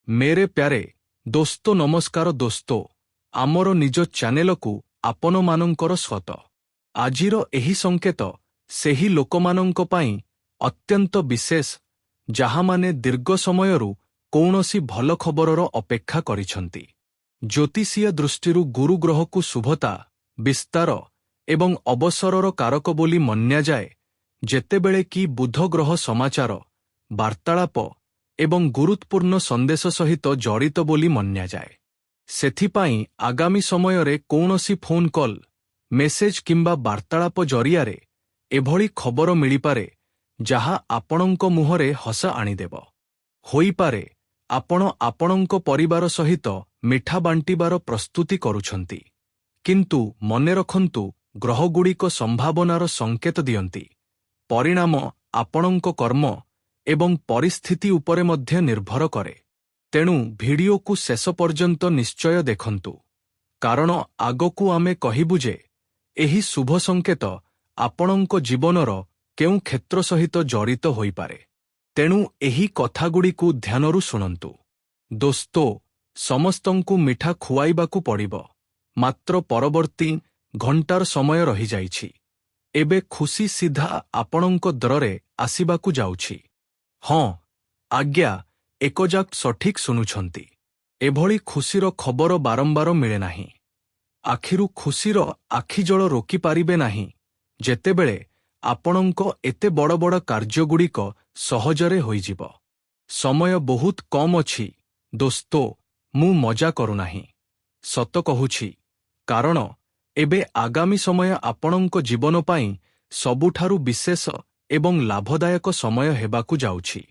मेरे प्यारे दोस्तो नमस्कार दोस्तो आमर निज चैनल को आपनमानंकर स्वागत। आजिर एही संकेत सेही लोकमानंक पई अत्यंत विशेष जहा माने दीर्घ समयरू कौनसी भल खबरर अपेक्षा करिसंती। ज्योतिषीय दृष्टिरू गुरु ग्रह को शुभता विस्तार एवं अवसरर कारक बोली मन्या जाए जेतेबेले कि बुध ग्रह समाचार वार्तालाप एवं गुरुत्वपूर्ण संदेश सहित जड़ित बोली मन्या जाए। सेथिपाई आगामी समयरे कौनसी फोन कॉल मेसेज किंबा वार्तालाप जरियारे एभली खबर मिलिपारे जहा आपणंक मुहरे हस आनिदेव। होइपारे आपण आपणंक परिवार सहित मिठा बांटिबार प्रस्तुति करुछंती, किंतु मने रखंतु ग्रहगुड़िक संभावनार संकेत दियंती। परिणाम आपणंक कर्म एवं परिस्थिति उपरे मध्य निर्भर करे। तेणु भिडियो को शेष पर्यंत निश्चय देखंतु, कारण आगकू आमे कहिबु जे एही शुभ संकेत आपणंक जीवनर केउ क्षेत्र सहित जड़ित होइपारे। तेणु एही कथागुड़िकू ध्यानरू शुणंतु। दोस्तो समस्तंकू मिठा खुआइबाकू पड़िब, मात्र परवर्ती घंटार समय रही जाइछि। एबे खुशी सीधा आपणंक द्वारे आसिबाकू जाउछि। हाँ आज्ञा एकजाक्ट सठिक सुनुछंती। एभली खुशीर खबर बारंबार मिले नाही। आखिरु खुशीर आखिजल रोकी पारिबे नाही जेतेबेले आपणंक एते बड़ बड़ कार्यगुड़िक सहजरे होइजिब। समय बहुत कम अछि दोस्तो, मु मजा करुनाही, सत कहुछि, कारण एबे आगामी समय आपणंक जीवन पाई सबुठारु विशेष एवं लाभदायक समय हेबाकू जाउछि।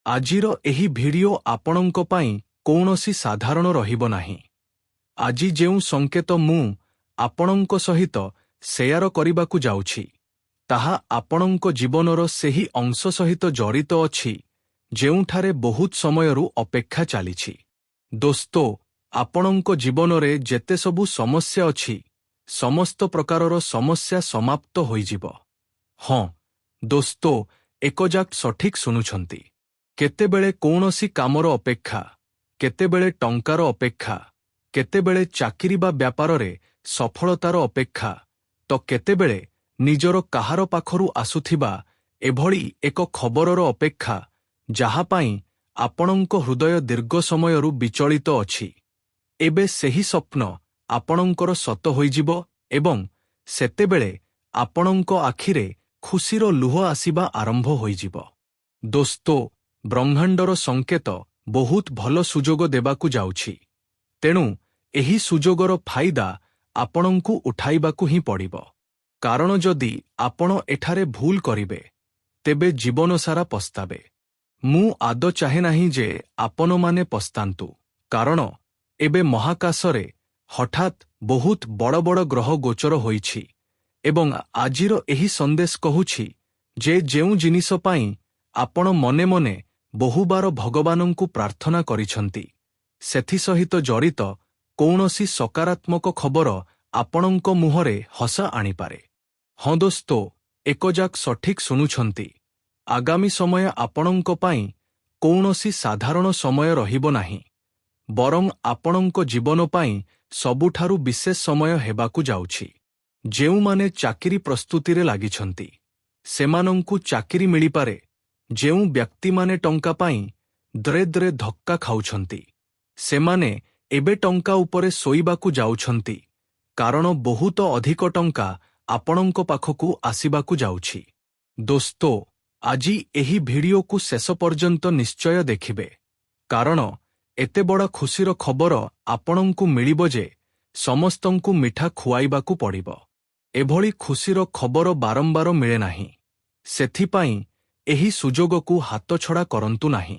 आजिर एही भिडियो आपणंक पाई कौनसी साधारण रहिबो नाही। आजि जेउ संकेत मु आपणंक सहित शेयर करिबाकू जाउछि ताहा आपणंक जीवनर सेही अंश सहित जड़ित अछि जेउठारे बहुत समयरू अपेक्षा चालिछि। दोस्तो आपणंक जीवनरे जेते सबु समस्या अछि समस्त प्रकारर समस्या समाप्त होइजिब। हाँ दोस्तो एकजाक्ट सठिक सुनुछंती। केतेबेले कौनसी कामर अपेक्षा, केतेबेले टंकार अपेक्षा, केतेबेले चाकिरी बा व्यापारे सफलतार अपेक्षा, तो केतेबेले निजर काहार पाखरू आसुथिबा एभली एक खबरर अपेक्षा जहा पाई आपणंक हृदय दीर्घ समयरू विचलित अछि। एबे सेही स्वप्न आपणंकर सत होइजिब एवं सेतेबेले आपणंक आखिरे खुशीर लुह आसिबा आरंभ होइजिब। दोस्तो ब्रह्मांडर संकेत बहुत भल सुजोग देबाकू जाउछि। तेणु एही सुजोगर फायदा आपणंकू उठाइबाकू ही पड़िब, कारण जदि आपण एठारे भूल करिबे तेबे जीवन सारा पस्ताबे। मु आद चाहे नाही जे आपण माने पस्तांतु, कारण एबे महाकाशरे हठात बहुत बड़ बड़ ग्रह गोचर होइछि एवं आजिर एही संदेश कहुछि जे जेउ जिनिस पाई आपण मने मने बहुबार भगवानंकु प्रार्थना करिछंती सेथि सहित जड़ित कौनसी सकारात्मक खबर आपणंक मुहरे हस आनिपारे। हाँ दोस्तो एकजाक सठिक सुनुछंती। आगामी समय आपणंक पाई कौनसी साधारण समय रहिबो नाही, बरं आपणंक जीवन पाई सबुठारु विशेष समय हेबाकू जाउछि। जेउमाने चाकिरी प्रस्तुतिरे लागिछंती सेमानंकु चाकिरी मिलिपारे, जेउ व्यक्ति माने टंका पाई द्रे द्रे धक्का खाउछंती सेमाने एबे टंका उपरे सोइबाकू जाउछंती, कारण बहुत अधिक टंका आपणंक पाखकू आसिबाकू जाउछि। दोस्तो आजि एही भिडियो को शेष पर्यंत निश्चय देखिबे, कारण एते बड़ा खुशीर खबर आपणंकू मिलिबो जे समस्तंकू मिठा खुआइबाकू पड़िब। एभली खुशीर खबर बारंबार मिले नाही। सेथिपाई एही सुजोगकू हातछड़ा करंतु नाही।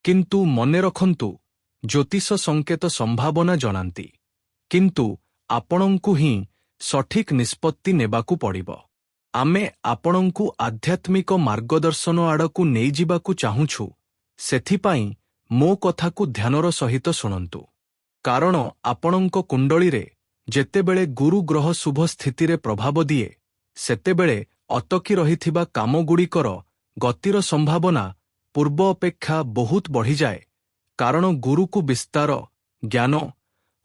किंतु मने रखंतु ज्योतिष संकेत संभावना जनांती, किंतु आपणंकू ही सठिक निष्पत्ति नेबाकू पड़िब। आमे आपणंकू आध्यात्मिक मार्गदर्शन आड़कू नेई जिबाकू चाहुछु, सेथिपाई मो कथाकू ध्यानर सहित शुणंतु, कारण आपणंक कुंडलीरे जेतेबेले गुरु ग्रह शुभ स्थितिरे प्रभाव दिए सेतेबेले अटकी रहिथिबा कामगुड़िकर गतिर संभावना पूर्व अपेक्षा बहुत बढ़ी जाए କାରଣ ଗୁରୁକୁ ବିସ୍ତାର, ଜ୍ଞାନ,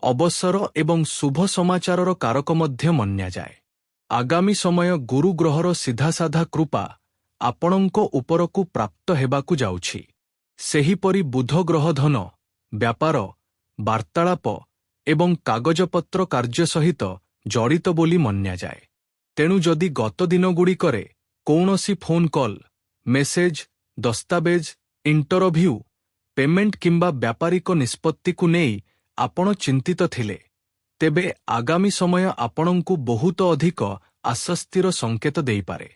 ଅବସର ଏବଂ ଶୁଭ ସମାଚାରର କାରକ ମଧ୍ୟ ମନ୍ୟାଯାଏ। ଆଗାମୀ ସମୟ ଗୁରୁ ଗ୍ରହର ସିଧାସାଧା କୃପା ଆପଣଙ୍କ ଉପରକୁ ପ୍ରାପ୍ତ ହେବାକୁ ଯାଉଛି। ସେହିପରି ବୁଧ ଗ୍ରହ ଧନ, ବ୍ୟାପାର, ବାର୍ତ୍ତାଳାପ ଏବଂ କାଗଜପତ୍ର କାର୍ଯ୍ୟ ସହିତ ଜଡ଼ିତ ବୋଲି ମନ୍ୟାଯାଏ। ତେଣୁ ଯଦି ଗତ ଦିନଗୁଡ଼ିକରେ କୌଣସି ଫୋନ୍ କଲ୍, ମେସେଜ, ଦସ୍ତାବେଜ, ଇଣ୍ଟରଭ୍ୟୁ, ପେମେଣ୍ଟ କିମ୍ବା ବ୍ୟାପାରିକ ନିଷ୍ପତ୍ତିକୁ ନେଇ ଆପଣ ଚିନ୍ତିତ ଥିଲେ, ତେବେ ଆଗାମୀ ସମୟ ଆପଣଙ୍କୁ ବହୁତ ଅଧିକ ଆଶ୍ୱସ୍ତିର ସଂକେତ ଦେଇପାରେ।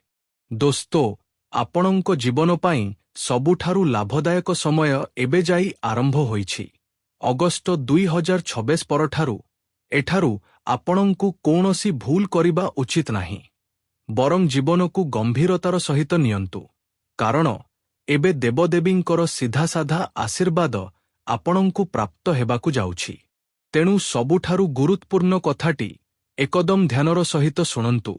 ଦୋସ୍ତୋ, ଆପଣଙ୍କ ଜୀବନ ପାଇଁ ସବୁଠାରୁ ଲାଭଦାୟକ ସମୟ ଏବେ ଯାଇ ଆରମ୍ଭ ହୋଇଛି। ଅଗଷ୍ଟ 2026 ପରଠାରୁ ଏଠାରୁ ଆପଣଙ୍କୁ କୌଣସି ଭୁଲ କରିବା ଉଚିତ ନାହିଁ। ବରଂ ଜୀବନକୁ ଗମ୍ଭୀରତାର ସହିତ ନିଅନ୍ତୁ, କାରଣ ଏବେ ଦେବଦେବୀଙ୍କର ସିଧାସାଧା ଆଶୀର୍ବାଦ ଆପଣଙ୍କୁ ପ୍ରାପ୍ତ ହେବାକୁ ଯାଉଛି। ତେଣୁ ସବୁଠାରୁ ଗୁରୁତ୍ୱପୂର୍ଣ୍ଣ କଥାଟି ଏକଦମ ଧ୍ୟାନର ସହିତ ଶୁଣନ୍ତୁ।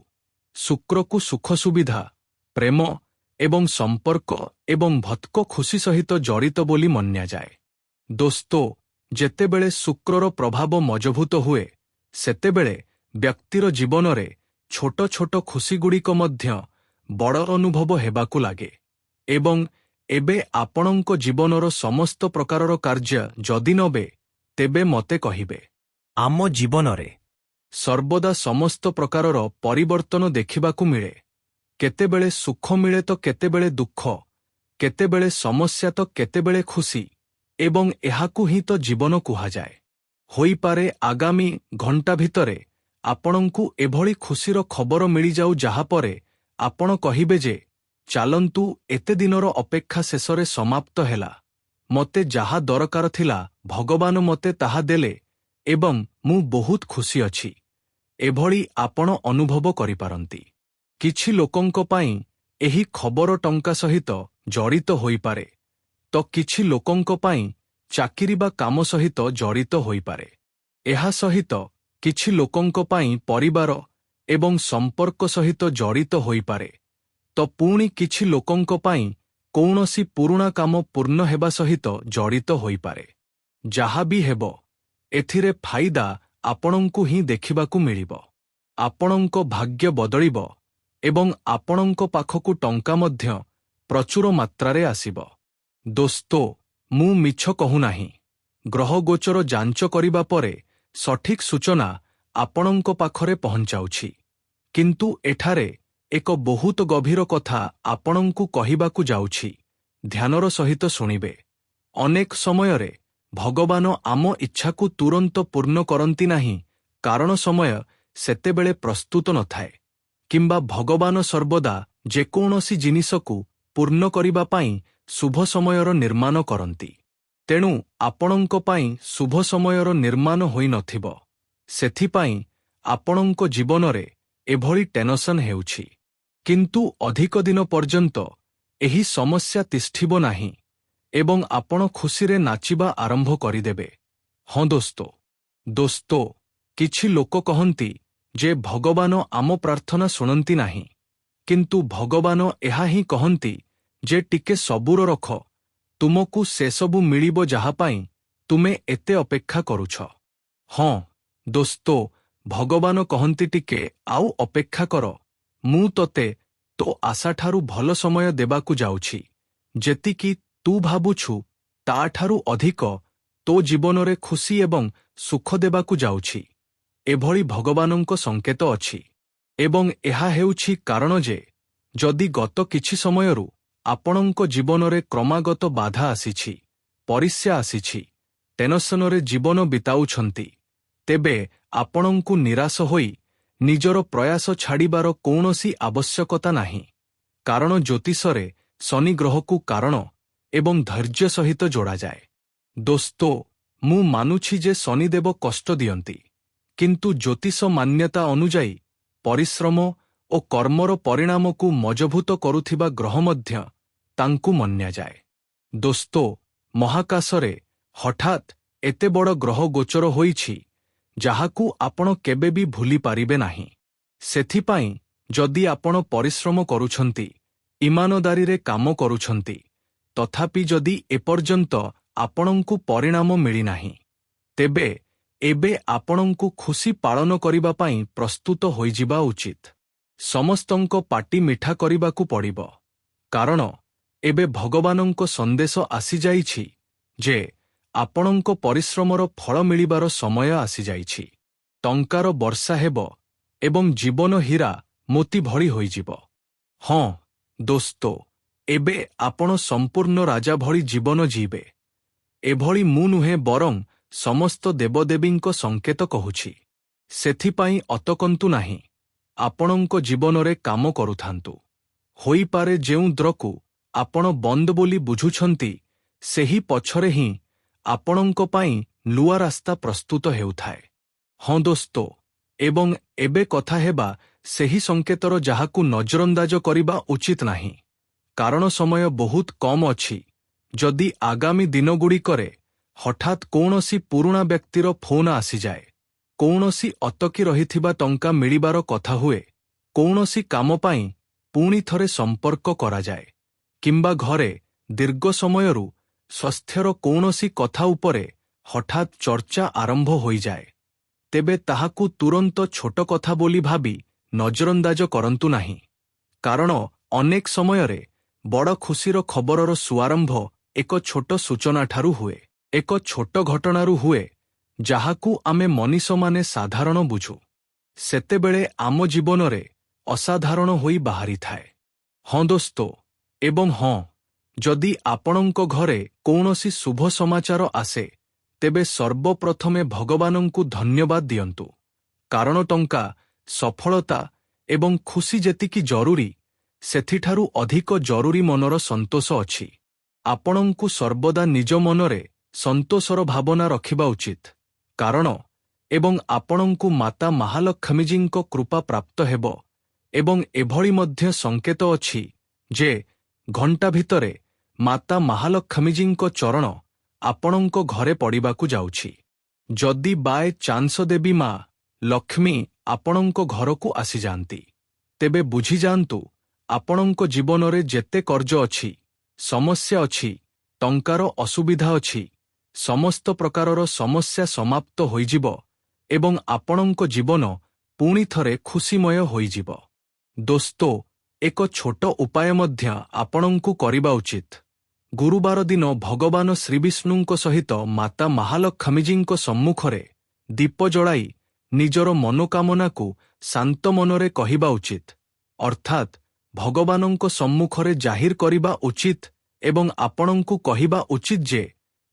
ଶୁକ୍ରକୁ ସୁଖ ସୁବିଧା, ପ୍ରେମ ଏବଂ ସମ୍ପର୍କ ଏବଂ ଭତ୍କ ଖୁସି ସହିତ ଜଡ଼ିତ ବୋଲି ମନ୍ୟାଯାଏ। ଦୋସ୍ତୋ, ଯେତେବେଳେ ଶୁକ୍ରର ପ୍ରଭାବ ମଜଭୁତ ହୁଏ, ସେତେବେଳେ ବ୍ୟକ୍ତିର ଜୀବନରେ ଛୋଟ ଛୋଟ ଖୁସିଗୁଡ଼ିକ ମଧ୍ୟ ବଡ଼ ଅନୁଭବ ହେବାକୁ ଲାଗେ। ଏବଂ ଏବେ ଆପଣଙ୍କ ଜୀବନର ସମସ୍ତ ପ୍ରକାରର କାର୍ଯ୍ୟ ଯଦି ନବେ, ତେବେ ମୋତେ କହିବେ। ଆମ ଜୀବନରେ ସର୍ବଦା ସମସ୍ତ ପ୍ରକାରର ପରିବର୍ତ୍ତନ ଦେଖିବାକୁ ମିଳେ। କେତେବେଳେ ସୁଖ ମିଳେ ତ କେତେବେଳେ ଦୁଃଖ, କେତେବେଳେ ସମସ୍ୟା ତ କେତେବେଳେ ଖୁସି, ଏବଂ ଏହାକୁ ହିଁ ତ ଜୀବନ କୁହାଯାଏ। ହୋଇପାରେ ଆଗାମୀ ଘଣ୍ଟା ଭିତରେ ଆପଣଙ୍କୁ ଏଭଳି ଖୁସିର ଖବର ମିଳିଯାଉ ଯାହାପରେ ଆପଣ କହିବେ ଯେ, ଚାଲନ୍ତୁ, ଏତେ ଦିନର ଅପେକ୍ଷା ଶେଷରେ ସମାପ୍ତ ହେଲା। ମୋତେ ଯାହା ଦରକାର ଥିଲା ଭଗବାନ ମୋତେ ତାହା ଦେଲେ ଏବଂ ମୁଁ ବହୁତ ଖୁସି ଅଛି। ଏଭଳି ଆପଣ ଅନୁଭବ କରିପାରନ୍ତି। କିଛି ଲୋକଙ୍କ ପାଇଁ ଏହି ଖବର ଟଙ୍କା ସହିତ ଜଡ଼ିତ ହୋଇପାରେ, ତ କିଛି ଲୋକଙ୍କ ପାଇଁ ଚାକିରି ବା କାମ ସହିତ ଜଡ଼ିତ ହୋଇପାରେ। ଏହା ସହିତ କିଛି ଲୋକଙ୍କ ପାଇଁ ପରିବାର ଏବଂ ସମ୍ପର୍କ ସହିତ ଜଡ଼ିତ ହୋଇପାରେ, ତ ପୁଣି କିଛି ଲୋକଙ୍କ ପାଇଁ କୌଣସି ପୁରୁଣା କାମ ପୂର୍ଣ୍ଣ ହେବା ସହିତ ଜଡ଼ିତ ହୋଇପାରେ। ଯାହା ବି ହେବ, ଏଥିରେ ଫାଇଦା ଆପଣଙ୍କୁ ହିଁ ଦେଖିବାକୁ ମିଳିବ। ଆପଣଙ୍କ ଭାଗ୍ୟ ବଦଳିବ ଏବଂ ଆପଣଙ୍କ ପାଖକୁ ଟଙ୍କା ମଧ୍ୟ ପ୍ରଚୁର ମାତ୍ରାରେ ଆସିବ। ଦୋସ୍ତୋ, ମୁଁ ମିଛ କହୁନାହିଁ। ଗ୍ରହଗୋଚର ଯାଞ୍ଚ କରିବା ପରେ ସଠିକ୍ ସୂଚନା ଆପଣଙ୍କ ପାଖରେ ପହଞ୍ଚାଉଛି। କିନ୍ତୁ ଏଠାରେ ଏକ ବହୁତ ଗଭୀର କଥା ଆପଣଙ୍କୁ କହିବାକୁ ଯାଉଛି। ଧ୍ୟାନର ସହିତ ଶୁଣିବେ। ଅନେକ ସମୟରେ ଭଗବାନ ଆମ ଇଚ୍ଛାକୁ ତୁରନ୍ତ ପୂର୍ଣ୍ଣ କରନ୍ତି ନାହିଁ, କାରଣ ସମୟ ସେତେବେଳେ ପ୍ରସ୍ତୁତ ନଥାଏ, କିମ୍ବା ଭଗବାନ ସର୍ବଦା ଯେକୌଣସି ଜିନିଷକୁ ପୂର୍ଣ୍ଣ କରିବା ପାଇଁ ଶୁଭ ସମୟର ନିର୍ମାଣ କରନ୍ତି। ତେଣୁ ଆପଣଙ୍କ ପାଇଁ ଶୁଭ ସମୟର ନିର୍ମାଣ ହୋଇନଥିବ। ସେଥିପାଇଁ ଆପଣଙ୍କ ଜୀବନରେ ଏଭଳି ଟେନସନ୍ ହେଉଛି। କିନ୍ତୁ ଅଧିକ ଦିନ ପର୍ଯ୍ୟନ୍ତ ଏହି ସମସ୍ୟା ତିଷ୍ଠିବ ନାହିଁ ଏବଂ ଆପଣ ଖୁସିରେ ନାଚିବା ଆରମ୍ଭ କରିଦେବେ। ହଁ ଦୋସ୍ତୋ, କିଛି ଲୋକ କହନ୍ତି ଯେ ଭଗବାନ ଆମ ପ୍ରାର୍ଥନା ଶୁଣନ୍ତି ନାହିଁ, କିନ୍ତୁ ଭଗବାନ ଏହା ହିଁ କହନ୍ତି ଯେ ଟିକେ ସବୁର ରଖ, ତୁମକୁ ସେସବୁ ମିଳିବ ଯାହା ପାଇଁ ତୁମେ ଏତେ ଅପେକ୍ଷା କରୁଛ। ହଁ ଦୋସ୍ତୋ, ଭଗବାନ କହନ୍ତି ଟିକେ ଆଉ ଅପେକ୍ଷା କର, ମୁଁ ତୋତେ ତୋ ଆଶାଠାରୁ ଭଲ ସମୟ ଦେବାକୁ ଯାଉଛି। ଯେତିକି ତୁ ଭାବୁଛୁ ତାଠାରୁ ଅଧିକ ତୋ ଜୀବନରେ ଖୁସି ଏବଂ ସୁଖ ଦେବାକୁ ଯାଉଛି। ଏଭଳି ଭଗବାନଙ୍କ ସଂକେତ ଅଛି। ଏବଂ ଏହା ହେଉଛି କାରଣ ଯେ, ଯଦି ଗତ କିଛି ସମୟରୁ ଆପଣଙ୍କ ଜୀବନରେ କ୍ରମାଗତ ବାଧା ଆସିଛି, ପରିସ୍ୟା ଆସିଛି, ଟେନସନରେ ଜୀବନ ବିତାଉଛନ୍ତି, ତେବେ ଆପଣଙ୍କୁ ନିରାଶ ହୋଇ ନିଜର ପ୍ରୟାସ ଛାଡ଼ିବାର କୌଣସି ଆବଶ୍ୟକତା ନାହିଁ। କାରଣ ଜ୍ୟୋତିଷରେ ଶନି ଗ୍ରହକୁ କାରଣ ଏବଂ ଧୈର୍ଯ୍ୟ ସହିତ ଯୋଡ଼ାଯାଏ। ଦୋସ୍ତୋ, ମୁଁ ମାନୁଛି ଯେ ଶନିଦେବ କଷ୍ଟ ଦିଅନ୍ତି, କିନ୍ତୁ ଜ୍ୟୋତିଷ ମାନ୍ୟତା ଅନୁଯାୟୀ ପରିଶ୍ରମ ଓ କର୍ମର ପରିଣାମକୁ ମଜଭୁତ କରୁଥିବା ଗ୍ରହ ମଧ୍ୟ ତାଙ୍କୁ ମନ୍ୟାଯାଏ। ଦୋସ୍ତୋ, ମହାକାଶରେ ହଠାତ୍ ଏତେ ବଡ଼ ଗ୍ରହ ଗୋଚର ହୋଇଛି ଯାହାକୁ ଆପଣ କେବେ ବି ଭୁଲି ପାରିବେ ନାହିଁ। ସେଥିପାଇଁ ଯଦି ଆପଣ ପରିଶ୍ରମ କରୁଛନ୍ତି, ଇମାନଦାରୀରେ କାମ କରୁଛନ୍ତି, ତଥାପି ଯଦି ଏପର୍ଯ୍ୟନ୍ତ ଆପଣଙ୍କୁ ପରିଣାମ ମିଳିନାହିଁ, ତେବେ ଏବେ ଆପଣଙ୍କୁ ଖୁସି ପାଳନ କରିବା ପାଇଁ ପ୍ରସ୍ତୁତ ହୋଇଯିବା ଉଚିତ। ସମସ୍ତଙ୍କ ପାଟି ମିଠା କରିବାକୁ ପଡ଼ିବ, କାରଣ ଏବେ ଭଗବାନଙ୍କ ସନ୍ଦେଶ ଆସିଯାଇଛି ଯେ ଆପଣଙ୍କ ପରିଶ୍ରମର ଫଳ ମିଳିବାର ସମୟ ଆସିଯାଇଛି। ଟଙ୍କାର ବର୍ଷା ହେବ ଏବଂ ଜୀବନ ହୀରା ମୋତି ଭଳି ହୋଇଯିବ। ହଁ ଦୋସ୍ତ, ଏବେ ଆପଣ ସମ୍ପୂର୍ଣ୍ଣ ରାଜା ଭଳି ଜୀବନ ଜୀବେ। ଏଭଳି ମୁଁ ନୁହେଁ ବରଂ ସମସ୍ତ ଦେବଦେବୀଙ୍କ ସଂକେତ କହୁଛି। ସେଥିପାଇଁ ଅଟକନ୍ତୁ ନାହିଁ, ଆପଣଙ୍କ ଜୀବନରେ କାମ କରୁଥାନ୍ତୁ। ହୋଇପାରେ ଯେଉଁ ଦ୍ରକୁ ଆପଣ ବନ୍ଦ ବୋଲି ବୁଝୁଛନ୍ତି, ସେହି ପଛରେ ହିଁ ଆପଣଙ୍କ ପାଇଁ ନୂଆ ରାସ୍ତା ପ୍ରସ୍ତୁତ ହେଉଥାଏ। ହଁ ଦୋସ୍ତ, ଏବଂ ଏବେ କଥା ହେବା ସେହି ସଂକେତର ଯାହାକୁ ନଜରଅନ୍ଦାଜ କରିବା ଉଚିତ ନାହିଁ, କାରଣ ସମୟ ବହୁତ କମ୍ ଅଛି। ଯଦି ଆଗାମୀ ଦିନଗୁଡ଼ିକରେ ହଠାତ୍ କୌଣସି ପୁରୁଣା ବ୍ୟକ୍ତିର ଫୋନ୍ ଆସିଯାଏ, କୌଣସି ଅଟକି ରହିଥିବା ଟଙ୍କା ମିଳିବାର କଥା ହୁଏ, କୌଣସି କାମ ପାଇଁ ପୁଣି ଥରେ ସମ୍ପର୍କ କରାଯାଏ, କିମ୍ବା ଘରେ ଦୀର୍ଘ ସମୟରୁ ସ୍ୱାସ୍ଥ୍ୟର କୌଣସି କଥା ଉପରେ ହଠାତ୍ ଚର୍ଚ୍ଚା ଆରମ୍ଭ ହୋଇଯାଏ, ତେବେ ତାହାକୁ ତୁରନ୍ତ ଛୋଟ କଥା ବୋଲି ଭାବି ନଜରଅନ୍ଦାଜ କରନ୍ତୁ ନାହିଁ। କାରଣ ଅନେକ ସମୟରେ ବଡ଼ ଖୁସିର ଖବରର ଶୁଭାରମ୍ଭ ଏକ ଛୋଟ ସୂଚନାଠାରୁ ହୁଏ, ଏକ ଛୋଟ ଘଟଣାରୁ ହୁଏ, ଯାହାକୁ ଆମେ ମଣିଷମାନେ ସାଧାରଣ ବୁଝୁ। ସେତେବେଳେ ଆମ ଜୀବନରେ ଅସାଧାରଣ ହୋଇ ବାହାରିଥାଏ। ହଁ ଦୋସ୍ତ, ଏବଂ ହଁ, ଯଦି ଆପଣଙ୍କ ଘରେ କୌଣସି ଶୁଭ ସମାଚାର ଆସେ, ତେବେ ସର୍ବପ୍ରଥମେ ଭଗବାନଙ୍କୁ ଧନ୍ୟବାଦ ଦିଅନ୍ତୁ, କାରଣ ଟଙ୍କା, ସଫଳତା ଏବଂ ଖୁସି ଯେତିକି ଜରୁରୀ, ସେଥିଠାରୁ ଅଧିକ ଜରୁରୀ ମନର ସନ୍ତୋଷ ଅଛି। ଆପଣଙ୍କୁ ସର୍ବଦା ନିଜ ମନରେ ସନ୍ତୋଷର ଭାବନା ରଖିବା ଉଚିତ, କାରଣ ଏବଂ ଆପଣଙ୍କୁ ମାତା ମହାଲକ୍ଷ୍ମୀଜୀଙ୍କ କୃପା ପ୍ରାପ୍ତ ହେବ। ଏବଂ ଏଭଳି ମଧ୍ୟ ସଂକେତ ଅଛି ଯେ ଘଣ୍ଟା ଭିତରେ ମାତା ମହାଲକ୍ଷ୍ମୀଜୀଙ୍କ ଚରଣ ଆପଣଙ୍କ ଘରେ ପଡ଼ିବାକୁ ଯାଉଛି। ଯଦି ବାଏ ଚାନ୍ସ ଦେବୀ ମା ଲକ୍ଷ୍ମୀ ଆପଣଙ୍କ ଘରକୁ ଆସିଯାଆନ୍ତି, ତେବେ ବୁଝିଯାଆନ୍ତୁ ଆପଣଙ୍କ ଜୀବନରେ ଯେତେ କର୍ଜ ଅଛି, ସମସ୍ୟା ଅଛି, ଟଙ୍କାର ଅସୁବିଧା ଅଛି, ସମସ୍ତ ପ୍ରକାରର ସମସ୍ୟା ସମାପ୍ତ ହୋଇଯିବ ଏବଂ ଆପଣଙ୍କ ଜୀବନ ପୁଣି ଥରେ ଖୁସିମୟ ହୋଇଯିବ। ଦୋସ୍ତ, ଏକ ଛୋଟ ଉପାୟ ମଧ୍ୟ ଆପଣଙ୍କୁ କରିବା ଉଚିତ। ଗୁରୁବାର ଦିନ ଭଗବାନ ଶ୍ରୀବିଷ୍ଣୁଙ୍କ ସହିତ ମାତା ମହାଲକ୍ଷ୍ମୀଜୀଙ୍କ ସମ୍ମୁଖରେ ଦୀପ ଜଳାଇ ନିଜର ମନୋକାମନାକୁ ଶାନ୍ତ ମନରେ କହିବା ଉଚିତ, ଅର୍ଥାତ୍ ଭଗବାନଙ୍କ ସମ୍ମୁଖରେ ଜାହିର କରିବା ଉଚିତ ଏବଂ ଆପଣଙ୍କୁ କହିବା ଉଚିତ ଯେ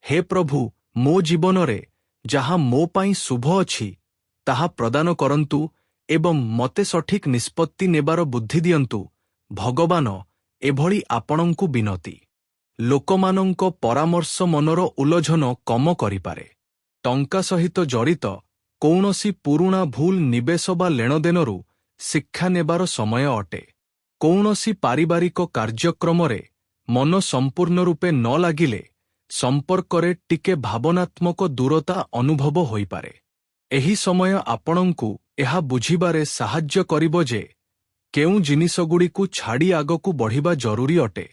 ହେ ପ୍ରଭୁ, ମୋ ଜୀବନରେ ଯାହା ମୋ ପାଇଁ ଶୁଭ ଅଛି, ତାହା ପ୍ରଦାନ କରନ୍ତୁ ଏବଂ ମୋତେ ସଠିକ୍ ନିଷ୍ପତ୍ତି ନେବାର ବୁଦ୍ଧି ଦିଅନ୍ତୁ। ଭଗବାନ, ଏଭଳି ଆପଣଙ୍କୁ ବିନତି। ଲୋକମାନଙ୍କ ପରାମର୍ଶ ମନର ଉଲଝନ କମ କରିପାରେ। ଟଙ୍କା ସହିତ ଜଡ଼ିତ କୌଣସି ପୁରୁଣା ଭୁଲ ନିବେଶ ବା ନେଣଦେଣରୁ ଶିକ୍ଷା ନେବାର ସମୟ ଅଟେ। କୌଣସି ପାରିବାରିକ କାର୍ଯ୍ୟକ୍ରମରେ ମନ ସମ୍ପୂର୍ଣ୍ଣ ରୂପେ ନ ଲାଗିଲେ ସମ୍ପର୍କରେ ଟିକେ ଭାବନାତ୍ମକ ଦୂରତା ଅନୁଭବ ହୋଇପାରେ। ଏହି ସମୟ ଆପଣଙ୍କୁ ଏହା ବୁଝିବାରେ ସାହାଯ୍ୟ କରିବ ଯେ କେଉଁ ଜିନିଷଗୁଡ଼ିକୁ ଛାଡ଼ି ଆଗକୁ ବଢ଼ିବା ଜରୁରୀ ଅଟେ।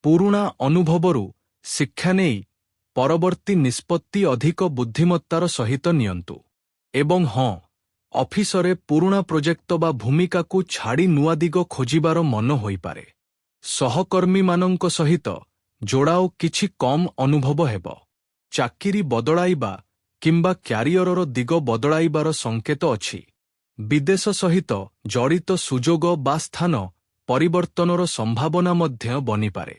ପୁରୁଣା ଅନୁଭବରୁ ଶିକ୍ଷା ନେଇ ପରବର୍ତ୍ତୀ ନିଷ୍ପତ୍ତି ଅଧିକ ବୁଦ୍ଧିମତ୍ତାର ସହିତ ନିଅନ୍ତୁ। ଏବଂ ହଁ, ଅଫିସରେ ପୁରୁଣା ପ୍ରୋଜେକ୍ଟ ବା ଭୂମିକାକୁ ଛାଡ଼ି ନୂଆ ଦିଗ ଖୋଜିବାର ମନ ହୋଇପାରେ। ସହକର୍ମୀମାନଙ୍କ ସହିତ ଯୋଡ଼ାଓ କିଛି କମ୍ ଅନୁଭବ ହେବ। ଚାକିରି ବଦଳାଇବା କିମ୍ବା କ୍ୟାରିୟରର ଦିଗ ବଦଳାଇବାର ସଂକେତ ଅଛି। ବିଦେଶ ସହିତ ଜଡ଼ିତ ସୁଯୋଗ ବା ସ୍ଥାନ ପରିବର୍ତ୍ତନର ସମ୍ଭାବନା ମଧ୍ୟ ବନିପାରେ।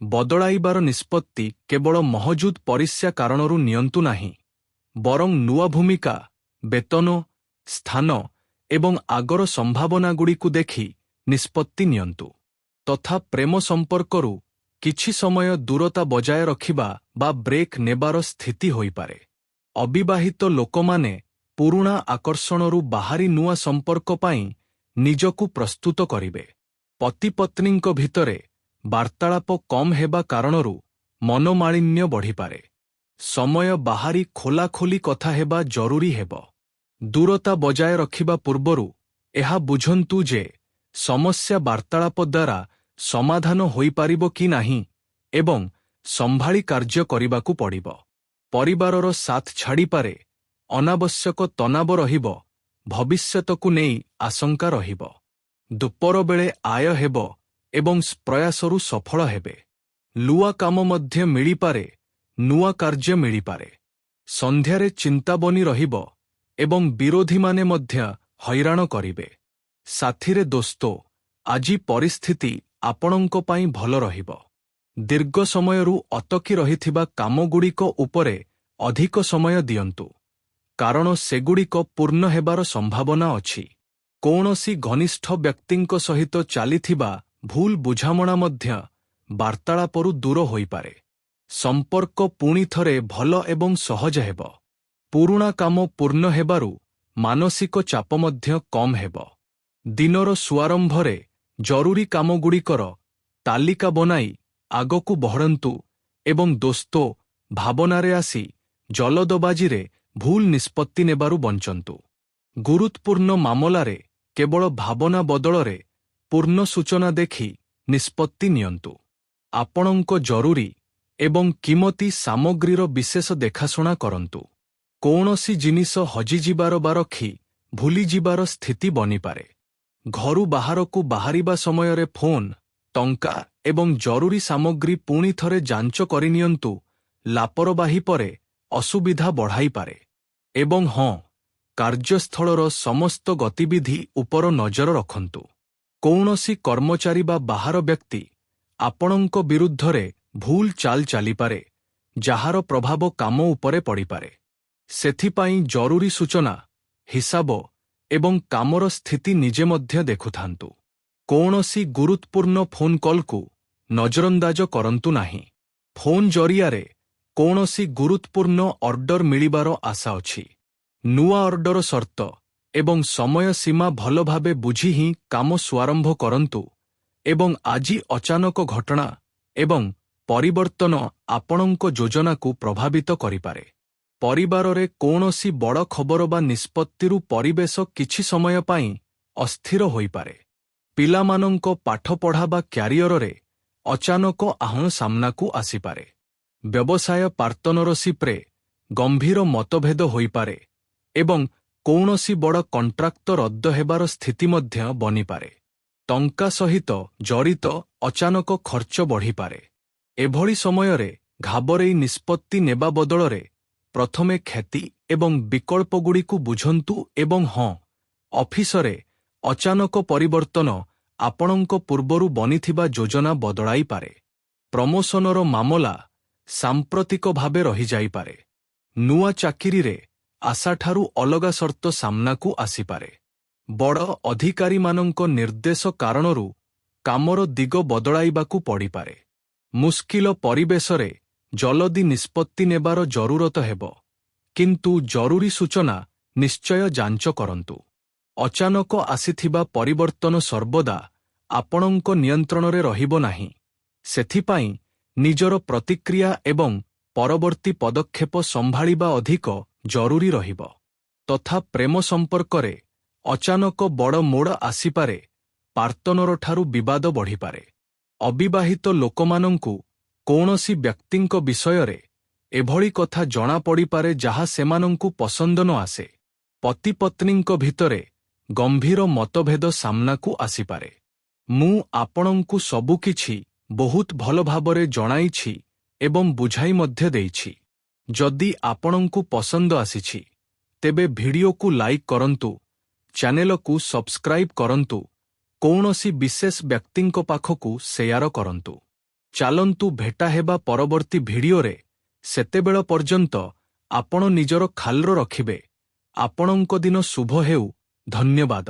ବଦଳାଇବାର ନିଷ୍ପତ୍ତି କେବଳ ମହଜୁଦ ପରିସ୍ୟା କାରଣରୁ ନିଅନ୍ତୁ ନାହିଁ, ବରଂ ନୂଆ ଭୂମିକା, ବେତନ, ସ୍ଥାନ ଏବଂ ଆଗର ସମ୍ଭାବନାଗୁଡ଼ିକୁ ଦେଖି ନିଷ୍ପତ୍ତି ନିଅନ୍ତୁ। ତଥା ପ୍ରେମ ସମ୍ପର୍କରୁ କିଛି ସମୟ ଦୂରତା ବଜାୟ ରଖିବା ବା ବ୍ରେକ୍ ନେବାର ସ୍ଥିତି ହୋଇପାରେ। ଅବିବାହିତ ଲୋକମାନେ ପୁରୁଣା ଆକର୍ଷଣରୁ ବାହାରି ନୂଆ ସମ୍ପର୍କ ପାଇଁ ନିଜକୁ ପ୍ରସ୍ତୁତ କରିବେ। ପତିପତ୍ନୀଙ୍କ ଭିତରେ ବାର୍ତ୍ତାଳାପ କମ୍ ହେବା କାରଣରୁ ମନୋମାଳିନ୍ୟ ବଢ଼ିପାରେ। ସମୟ ବାହାରି ଖୋଲାଖୋଲି କଥା ହେବା ଜରୁରୀ ହେବ। ଦୂରତା ବଜାୟ ରଖିବା ପୂର୍ବରୁ ଏହା ବୁଝନ୍ତୁ ଯେ ସମସ୍ୟା ବାର୍ତ୍ତାଳାପ ଦ୍ୱାରା ସମାଧାନ ହୋଇପାରିବ କି ନାହିଁ ଏବଂ ସମ୍ଭାଳି କାର୍ଯ୍ୟ କରିବାକୁ ପଡ଼ିବ। ପରିବାରର ସାଥ ଛାଡ଼ିପାରେ, ଅନାବଶ୍ୟକ ତନାବ ରହିବ, ଭବିଷ୍ୟତକୁ ନେଇ ଆଶଙ୍କା ରହିବ। ଦୁପର ବେଳେ ଆୟ ହେବ ଏବଂ ପ୍ରୟାସରୁ ସଫଳ ହେବେ। ଲୁଆ କାମ ମଧ୍ୟ ମିଳିପାରେ, ନୂଆ କାର୍ଯ୍ୟ ମିଳିପାରେ। ସନ୍ଧ୍ୟାରେ ଚିନ୍ତା ବନି ରହିବ ଏବଂ ବିରୋଧୀମାନେ ମଧ୍ୟ ହଇରାଣ କରିବେ। ସାଥିରେ ଦୋସ୍ତ, ଆଜି ପରିସ୍ଥିତି ଆପଣଙ୍କ ପାଇଁ ଭଲ ରହିବ। ଦୀର୍ଘ ସମୟରୁ ଅଟକି ରହିଥିବା କାମଗୁଡ଼ିକ ଉପରେ ଅଧିକ ସମୟ ଦିଅନ୍ତୁ, କାରଣ ସେଗୁଡ଼ିକ ପୂର୍ଣ୍ଣ ହେବାର ସମ୍ଭାବନା ଅଛି। କୌଣସି ଘନିଷ୍ଠ ବ୍ୟକ୍ତିଙ୍କ ସହିତ ଚାଲିଥିବା ଭୁଲ ବୁଝାମଣା ମଧ୍ୟ ବାର୍ତ୍ତାଳାପରୁ ଦୂର ହୋଇପାରେ। ସମ୍ପର୍କ ପୁଣି ଥରେ ଭଲ ଏବଂ ସହଜ ହେବ। ପୁରୁଣା କାମ ପୂର୍ଣ୍ଣ ହେବାରୁ ମାନସିକ ଚାପ ମଧ୍ୟ କମ୍ ହେବ। ଦିନର ଶୁଭାରମ୍ଭରେ ଜରୁରୀ କାମଗୁଡ଼ିକର ତାଲିକା ବନାଇ ଆଗକୁ ବଢ଼ନ୍ତୁ ଏବଂ ଦୋସ୍ତ ଭାବନାରେ ଆସି ଜଲଦବାଜିରେ ଭୁଲ ନିଷ୍ପତ୍ତି ନେବାରୁ ବଞ୍ଚନ୍ତୁ। ଗୁରୁତ୍ୱପୂର୍ଣ୍ଣ ମାମଲାରେ କେବଳ ଭାବନା ବଦଳରେ ପୂର୍ଣ୍ଣ ସୂଚନା ଦେଖି ନିଷ୍ପତ୍ତି ନିଅନ୍ତୁ। ଆପଣଙ୍କ ଜରୁରୀ ଏବଂ କିମତୀ ସାମଗ୍ରୀର ବିଶେଷ ଦେଖାଶୁଣା କରନ୍ତୁ। କୌଣସି ଜିନିଷ ହଜିଯିବାର ବା ରଖି ଭୁଲିଯିବାର ସ୍ଥିତି ବନିପାରେ। ଘରୁ ବାହାରକୁ ବାହାରିବା ସମୟରେ ଫୋନ୍, ଟଙ୍କା ଏବଂ ଜରୁରୀ ସାମଗ୍ରୀ ପୁଣି ଥରେ ଯାଞ୍ଚ କରିନିଅନ୍ତୁ। ଲାପରବାହୀ ପରେ ଅସୁବିଧା ବଢ଼ାଇପାରେ। ଏବଂ ହଁ, କାର୍ଯ୍ୟସ୍ଥଳର ସମସ୍ତ ଗତିବିଧି ଉପର ନଜର ରଖନ୍ତୁ। କୌଣସି କର୍ମଚାରୀ ବା ବାହାର ବ୍ୟକ୍ତି ଆପଣଙ୍କ ବିରୁଦ୍ଧରେ ଭୁଲ ଚାଲ ଚାଲିପାରେ, ଯାହାର ପ୍ରଭାବ କାମ ଉପରେ ପଡ଼ିପାରେ। ସେଥିପାଇଁ ଜରୁରୀ ସୂଚନା, ହିସାବ ଏବଂ କାମର ସ୍ଥିତି ନିଜେ ମଧ୍ୟ ଦେଖୁଥାନ୍ତୁ। କୌଣସି ଗୁରୁତ୍ୱପୂର୍ଣ୍ଣ ଫୋନ୍ କଲକୁ ନଜରଅନ୍ଦାଜ କରନ୍ତୁ ନାହିଁ। ଫୋନ୍ ଜରିଆରେ କୌଣସି ଗୁରୁତ୍ୱପୂର୍ଣ୍ଣ ଅର୍ଡର ମିଳିବାର ଆଶା ଅଛି। ନୂଆ ଅର୍ଡର ସର୍ତ୍ତ ଏବଂ ସମୟ ସୀମା ଭଲ ଭାବେ ବୁଝି ହିଁ କାମ ଶୁଭାରମ୍ଭ କରନ୍ତୁ ଏବଂ ଆଜି ଅଚାନକ ଘଟଣା ଏବଂ ପରିବର୍ତ୍ତନ ଆପଣଙ୍କ ଯୋଜନାକୁ ପ୍ରଭାବିତ କରିପାରେ। ପରିବାରରେ କୌଣସି ବଡ଼ ଖବର ବା ନିଷ୍ପତ୍ତିରୁ ପରିବେଶ କିଛି ସମୟ ପାଇଁ ଅସ୍ଥିର ହୋଇପାରେ। ପିଲାମାନଙ୍କ ପାଠପଢ଼ା ବା କ୍ୟାରିୟରରେ ଅଚାନକ ଆହ୍ୱାନ ସାମ୍ନାକୁ ଆସିପାରେ। ବ୍ୟବସାୟ ପାର୍ଟନରସିପ୍ରେ ଗମ୍ଭୀର ମତଭେଦ ହୋଇପାରେ ଏବଂ କୌଣସି ବଡ଼ କଣ୍ଟ୍ରାକ୍ଟ ରଦ୍ଦ ହେବାର ସ୍ଥିତି ମଧ୍ୟ ବନିପାରେ। ଟଙ୍କା ସହିତ ଜଡ଼ିତ ଅଚାନକ ଖର୍ଚ୍ଚ ବଢ଼ିପାରେ। ଏଭଳି ସମୟରେ ଘାବରେଇ ନିଷ୍ପତ୍ତି ନେବା ବଦଳରେ ପ୍ରଥମେ କ୍ଷତି ଏବଂ ବିକଳ୍ପଗୁଡ଼ିକୁ ବୁଝନ୍ତୁ ଏବଂ ହଁ, ଅଫିସରେ ଅଚାନକ ପରିବର୍ତ୍ତନ ଆପଣଙ୍କ ପୂର୍ବରୁ ବନିଥିବା ଯୋଜନା ବଦଳାଇପାରେ। ପ୍ରମୋଶନର ମାମଲା ସାମ୍ପ୍ରତିକ ଭାବେ ରହିଯାଇପାରେ। ନୂଆ ଚାକିରିରେ ଆଶାଠାରୁ ଅଲଗା ସର୍ତ୍ତ ସାମ୍ନାକୁ ଆସିପାରେ। ବଡ଼ ଅଧିକାରୀମାନଙ୍କ ନିର୍ଦ୍ଦେଶ କାରଣରୁ କାମର ଦିଗ ବଦଳାଇବାକୁ ପଡ଼ିପାରେ। ମୁସ୍କିଲ ପରିବେଶରେ ଜଲଦି ନିଷ୍ପତ୍ତି ନେବାର ଜରୁରତ ହେବ, କିନ୍ତୁ ଜରୁରୀ ସୂଚନା ନିଶ୍ଚୟ ଯାଞ୍ଚ କରନ୍ତୁ। ଅଚାନକ ଆସିଥିବା ପରିବର୍ତ୍ତନ ସର୍ବଦା ଆପଣଙ୍କ ନିୟନ୍ତ୍ରଣରେ ରହିବ ନାହିଁ। ସେଥିପାଇଁ ନିଜର ପ୍ରତିକ୍ରିୟା ଏବଂ ପରବର୍ତ୍ତୀ ପଦକ୍ଷେପ ସମ୍ଭାଳିବା ଅଧିକ ଜରୁରୀ ରହିବ। ତଥା ପ୍ରେମ ସମ୍ପର୍କରେ ଅଚାନକ ବଡ଼ ମୋଡ଼ ଆସିପାରେ, ପାର୍ଟନରଠାରୁ ବିବାଦ ବଢ଼ିପାରେ। ଅବିବାହିତ ଲୋକମାନଙ୍କୁ କୌଣସି ବ୍ୟକ୍ତିଙ୍କ ବିଷୟରେ ଏଭଳି କଥା ଜଣାପଡ଼ିପାରେ ଯାହା ସେମାନଙ୍କୁ ପସନ୍ଦ ନ ଆସେ। ପତିପତ୍ନୀଙ୍କ ଭିତରେ ଗମ୍ଭୀର ମତଭେଦ ସାମ୍ନାକୁ ଆସିପାରେ। ମୁଁ ଆପଣଙ୍କୁ ସବୁକିଛି ବହୁତ ଭଲ ଭାବରେ ଜଣାଇଛି ଏବଂ ବୁଝାଇ ମଧ୍ୟ ଦେଇଛି। ଯଦି ଆପଣଙ୍କୁ ପସନ୍ଦ ଆସିଛି, ତେବେ ଭିଡିଓକୁ ଲାଇକ୍ କରନ୍ତୁ, ଚ୍ୟାନେଲକୁ ସବସ୍କ୍ରାଇବ୍ କରନ୍ତୁ, କୌଣସି ବିଶେଷ ବ୍ୟକ୍ତିଙ୍କ ପାଖକୁ ସେୟାର କରନ୍ତୁ। ଚାଲନ୍ତୁ ଭେଟା ହେବା ପରବର୍ତ୍ତୀ ଭିଡିଓରେ। ସେତେବେଳ ପର୍ଯ୍ୟନ୍ତ ଆପଣ ନିଜର ଖ୍ୟାଲ ରଖିବେ। ଆପଣଙ୍କ ଦିନ ଶୁଭ ହେଉ। ଧନ୍ୟବାଦ।